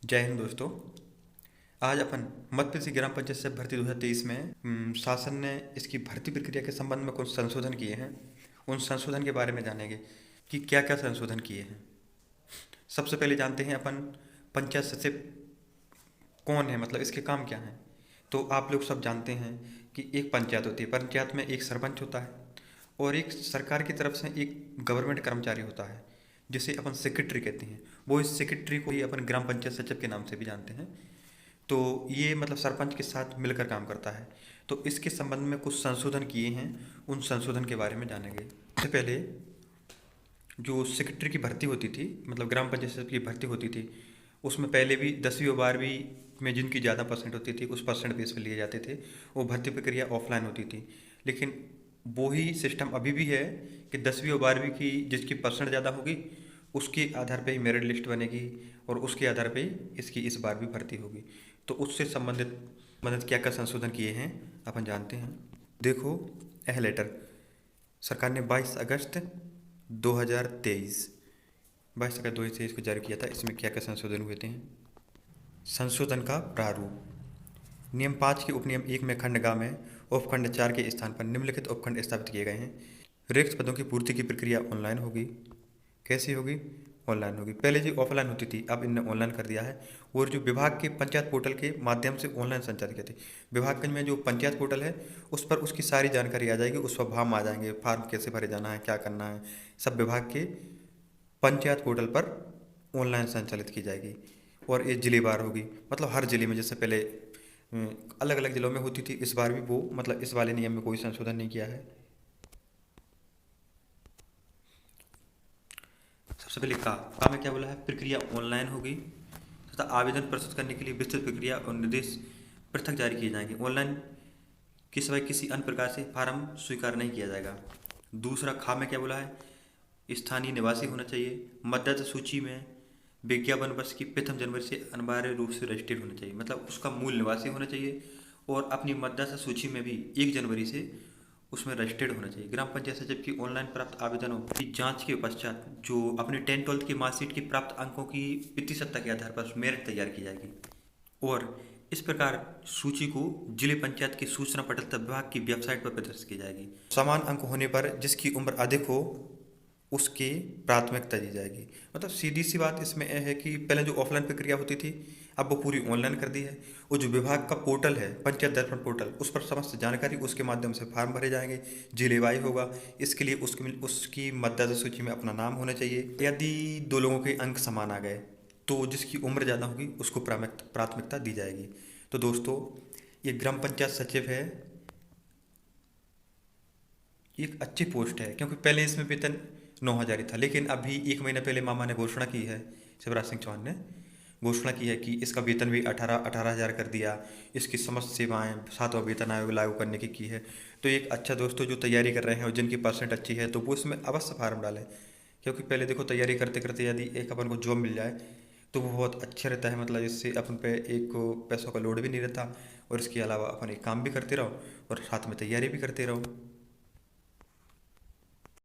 जय हिंद दोस्तों। आज अपन मध्य प्रदेश ग्राम पंचायत से भर्ती 2023 में शासन ने इसकी भर्ती प्रक्रिया के संबंध में कुछ संशोधन किए हैं। उन संशोधन के बारे में जानेंगे कि क्या क्या संशोधन किए हैं। सबसे पहले जानते हैं अपन पंचायत सचिव कौन है, मतलब इसके काम क्या हैं। तो आप लोग सब जानते हैं कि एक पंचायत होती है, पंचायत में एक सरपंच होता है और एक सरकार की तरफ से एक गवर्नमेंट कर्मचारी होता है जिसे अपन सेक्रेटरी कहते हैं। वो इस सेक्रेटरी को ही अपन ग्राम पंचायत सचिव के नाम से भी जानते हैं। तो ये मतलब सरपंच के साथ मिलकर काम करता है। तो इसके संबंध में कुछ संशोधन किए हैं, उन संशोधन के बारे में जानेंगे। सबसे पहले जो सेक्रेटरी की भर्ती होती थी, मतलब ग्राम पंचायत सचिव की भर्ती होती थी, उसमें पहले भी 10वीं और 12वीं में जिनकी ज़्यादा परसेंट होती थी उस परसेंट बेस पर लिए जाते थे। वो भर्ती प्रक्रिया ऑफलाइन होती थी। लेकिन वो ही सिस्टम अभी भी है कि 10वीं और 12वीं की जिसकी परसेंट ज़्यादा होगी उसके आधार पे ही मेरिट लिस्ट बनेगी और उसके आधार पे ही इसकी इस बार भी भर्ती होगी। तो उससे संबंधित मदद क्या क्या संशोधन किए हैं अपन जानते हैं। देखो, यह लेटर सरकार ने 22 अगस्त 2023 22 अगस्त 2023 को जारी किया था। इसमें क्या क्या संशोधन हुए थे। संशोधन का प्रारूप नियम 5 के उपनियम 1 में खंड ग में उपखंड 4 के स्थान पर निम्नलिखित उपखंड स्थापित किए गए हैं। रिक्त पदों की पूर्ति की प्रक्रिया ऑनलाइन होगी। कैसी होगी? ऑनलाइन होगी। पहले जो ऑफलाइन होती थी अब इनने ऑनलाइन कर दिया है। और जो विभाग के पंचायत पोर्टल के माध्यम से ऑनलाइन संचालित किए थे। विभाग में जो पंचायत पोर्टल है उस पर उसकी सारी जानकारी आ जाएगी, उस पर फॉर्म आ जाएंगे, फार्म कैसे भरे जाना है, क्या करना है, सब विभाग के पंचायत पोर्टल पर ऑनलाइन संचालित की जाएगी। और ये जिलेवार होगी, मतलब हर जिले में, जैसे पहले अलग अलग जिलों में होती थी, इस बार भी वो मतलब इस वाले नियम में कोई संशोधन नहीं किया है। सबसे पहले का में क्या बोला है? प्रक्रिया ऑनलाइन होगी तथा आवेदन प्रस्तुत करने के लिए विस्तृत प्रक्रिया और निर्देश पृथक जारी किए जाएंगे। ऑनलाइन के सिवाय किसी अन्य प्रकार से फार्म स्वीकार नहीं किया जाएगा। दूसरा खा में क्या बोला है? स्थानीय निवासी होना चाहिए। मतदाता सूची में विज्ञापन वर्ष की प्रथम जनवरी से अनिवार्य रूप से रजिस्टर्ड होना चाहिए, मतलब उसका मूल निवासी होना चाहिए। और अपनी मतदाता सूची में भी 1 जनवरी से उसमें रजिस्टर्ड होना चाहिए। ग्राम पंचायत सचिव की ऑनलाइन प्राप्त आवेदनों की जांच के पश्चात जो अपने 10th-12th की मार्कशीट की प्राप्त अंकों की प्रतिशतता के आधार पर मेरिट तैयार की जाएगी। और इस प्रकार सूची को जिले पंचायत की सूचना पटल तथा विभाग की वेबसाइट पर प्रदर्शित की जाएगी। समान अंक होने पर जिसकी उम्र अधिक हो उसकी प्राथमिकता दी जाएगी। मतलब सीधी सी बात इसमें यह है कि पहले जो ऑफलाइन प्रक्रिया होती थी अब वो पूरी ऑनलाइन कर दी है। वो जो विभाग का पोर्टल है पंचायत दर्पण पोर्टल, उस पर समस्त जानकारी उसके माध्यम से फार्म भरे जाएंगे, जिलेवाई होगा। इसके लिए उसकी मतदाता सूची में अपना नाम होना चाहिए। यदि दो लोगों के अंक समान आ गए तो जिसकी उम्र ज़्यादा होगी उसको प्राथमिकता दी जाएगी। तो दोस्तों, ये ग्राम पंचायत सचिव है, ये एक अच्छी पोस्ट है क्योंकि पहले इसमें वेतन 9,000 ही था। लेकिन अभी 1 महीना पहले मामा ने घोषणा की है, शिवराज सिंह चौहान ने घोषणा की है कि इसका वेतन भी 18,000 कर दिया। इसकी समस्त सेवाएं 7वां वेतन आयोग लागू करने की है। तो एक अच्छा दोस्तों जो तैयारी कर रहे हैं और जिनकी परसेंट अच्छी है तो वो इसमें अवश्य फार्म डालें। क्योंकि पहले देखो, तैयारी करते करते यदि एक अपन को जॉब मिल जाए तो वो बहुत अच्छा रहता है। मतलब इससे अपन पे एक पैसों का लोड भी नहीं रहता और इसके अलावा अपन एक काम भी करते रहो और साथ में तैयारी भी करते रहो।